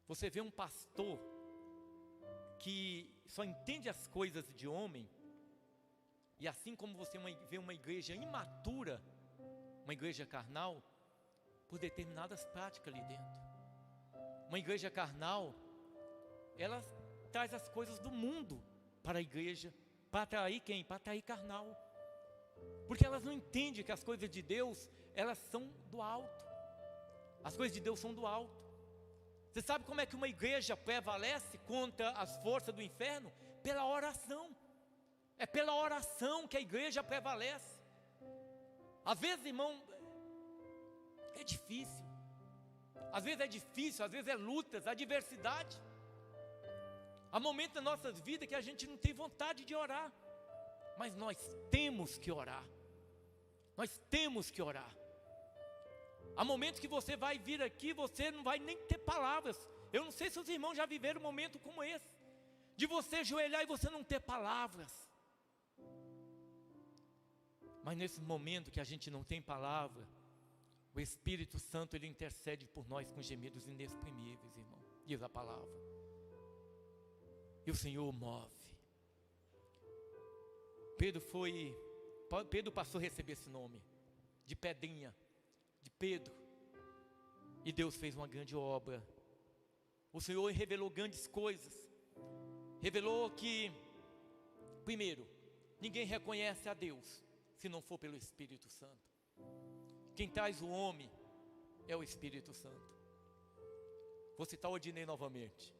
Você vê um pastor que só entende as coisas de homem, e assim como você vê uma igreja imatura, uma igreja carnal, por determinadas práticas ali dentro. Uma igreja carnal, ela traz as coisas do mundo para a igreja, para atrair quem? Para atrair carnal. Porque elas não entendem que as coisas de Deus, elas são do alto. As coisas de Deus são do alto. Você sabe como é que uma igreja prevalece contra as forças do inferno? Pela oração. É pela oração que a igreja prevalece. Às vezes, irmão, é difícil. Às vezes é lutas, adversidade. Há momentos na nossas vidas que a gente não tem vontade de orar, mas nós temos que orar. Nós temos que orar. Há momentos que você vai vir aqui, você não vai nem ter palavras. Eu não sei se os irmãos já viveram um momento como esse, de você ajoelhar e você não ter palavras. Mas nesse momento que a gente não tem palavra, o Espírito Santo, Ele intercede por nós com gemidos inexprimíveis, irmão, diz a palavra. E o Senhor move. Pedro passou a receber esse nome, de Pedrinha, de Pedro. E Deus fez uma grande obra. O Senhor revelou grandes coisas. Revelou que, primeiro, ninguém reconhece a Deus se não for pelo Espírito Santo. Quem traz o homem é o Espírito Santo. Vou citar o Odinei novamente.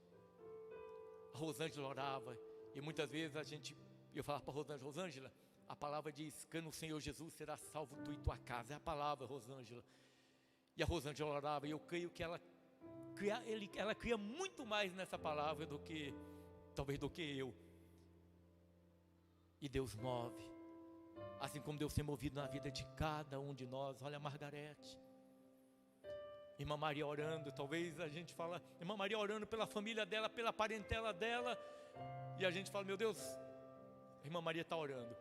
A Rosângela orava, e muitas vezes eu falava para a Rosângela: Rosângela, a palavra diz que no Senhor Jesus será salvo tu e tua casa. É a palavra, Rosângela. E a Rosângela orava, e eu creio que ela cria muito mais nessa palavra do que eu. E Deus move, assim como Deus tem movido na vida de cada um de nós. Olha a Margarete, irmã Maria orando. Talvez a gente fala, irmã Maria orando pela família dela, pela parentela dela, e a gente fala: meu Deus, a irmã Maria está orando.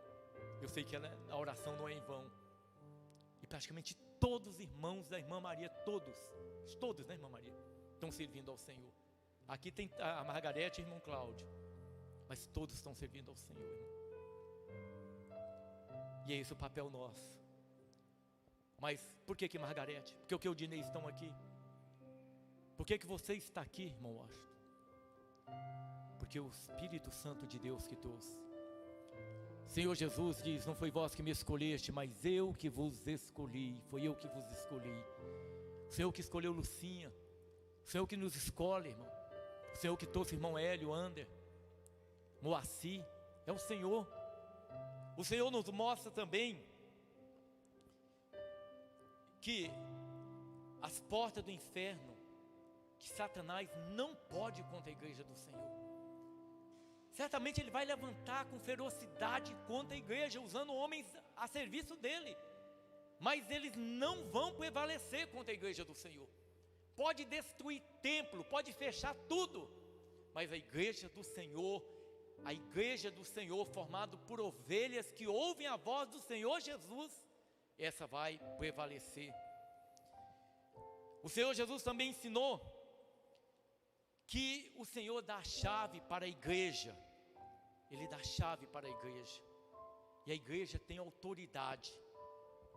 Eu sei que a oração não é em vão. E praticamente todos os irmãos da irmã Maria, todos, né, irmã Maria, estão servindo ao Senhor. Aqui tem a Margarete e o irmão Cláudio, mas todos estão servindo ao Senhor, irmão. E é esse o papel nosso. Mas por que Margarete? Por que o Dinei estão aqui? Por que você está aqui, irmão Washington? Porque o Espírito Santo de Deus que trouxe. Senhor Jesus diz: não foi vós que me escolheste, mas eu que vos escolhi. Foi eu que vos escolhi. O Senhor que escolheu Lucinha. O Senhor que nos escolhe, irmão. O Senhor que trouxe irmão Hélio, Ander, Moacir. É o Senhor. O Senhor nos mostra também que as portas do inferno, que Satanás não pode contra a igreja do Senhor. Certamente ele vai levantar com ferocidade contra a igreja, usando homens a serviço dele. Mas eles não vão prevalecer contra a igreja do Senhor. Pode destruir templo, pode fechar tudo, mas a igreja do Senhor formada por ovelhas que ouvem a voz do Senhor Jesus, essa vai prevalecer. O Senhor Jesus também ensinou que o Senhor dá a chave para a igreja. Ele dá a chave para a igreja. E a igreja tem autoridade.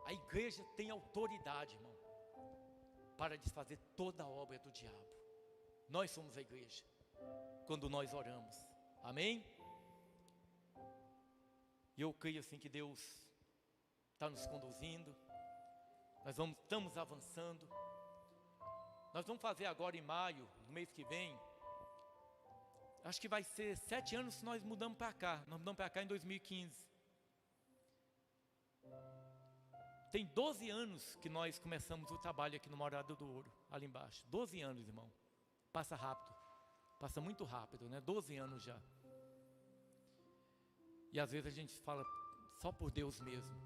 A igreja tem autoridade, irmão, para desfazer toda a obra do diabo. Nós somos a igreja quando nós oramos. Amém? E eu creio assim que Deus está nos conduzindo. Estamos avançando. Nós vamos fazer agora em maio, no mês que vem, acho que vai ser 7 anos que nós mudamos para cá. Nós mudamos para cá em 2015. Tem 12 anos que nós começamos o trabalho aqui no Morada do Ouro, ali embaixo. 12 anos, irmão. Passa rápido. Passa muito rápido, né? 12 anos já. E às vezes a gente fala, só por Deus mesmo.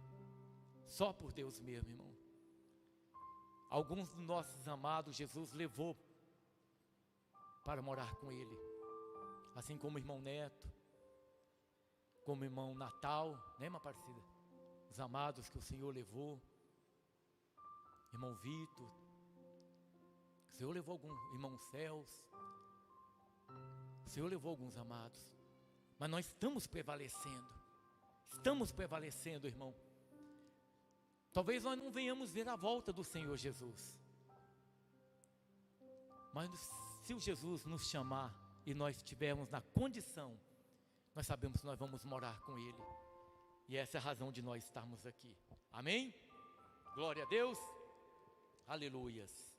Só por Deus mesmo, irmão. Alguns dos nossos amados, Jesus levou para morar com Ele. Assim como o irmão Neto, como o irmão Natal, né, irmã Aparecida? Os amados que o Senhor levou. Irmão Vitor. O Senhor levou alguns, irmão Celso. O Senhor levou alguns amados. Mas nós estamos prevalecendo. Estamos prevalecendo, irmão. Talvez nós não venhamos ver a volta do Senhor Jesus. Mas se o Jesus nos chamar e nós estivermos na condição, nós sabemos que nós vamos morar com Ele. E essa é a razão de nós estarmos aqui. Amém? Glória a Deus. Aleluias.